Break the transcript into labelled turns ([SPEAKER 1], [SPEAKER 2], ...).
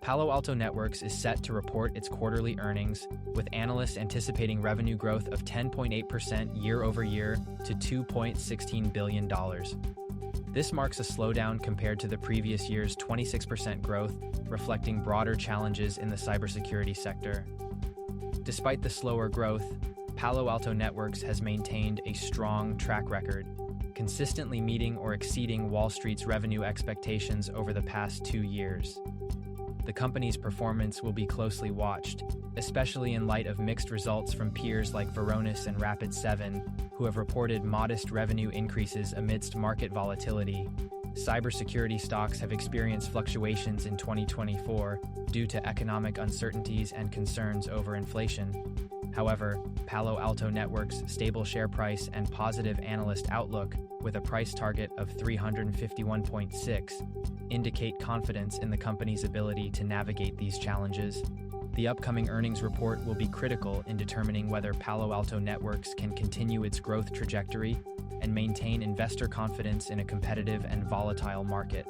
[SPEAKER 1] Palo Alto Networks is set to report its quarterly earnings, with analysts anticipating revenue growth of 10.8% year-over-year to $2.16 billion. This marks a slowdown compared to the previous year's 26% growth, reflecting broader challenges in the cybersecurity sector. Despite the slower growth, Palo Alto Networks has maintained a strong track record, consistently meeting or exceeding Wall Street's revenue expectations over the past 2 years. The company's performance will be closely watched, especially in light of mixed results from peers like Varonis and Rapid7, who have reported modest revenue increases amidst market volatility. Cybersecurity stocks have experienced fluctuations in 2024 due to economic uncertainties and concerns over inflation. However, Palo Alto Networks' stable share price and positive analyst outlook, with a price target of 351.6, indicate confidence in the company's ability to navigate these challenges. The upcoming earnings report will be critical in determining whether Palo Alto Networks can continue its growth trajectory and maintain investor confidence in a competitive and volatile market.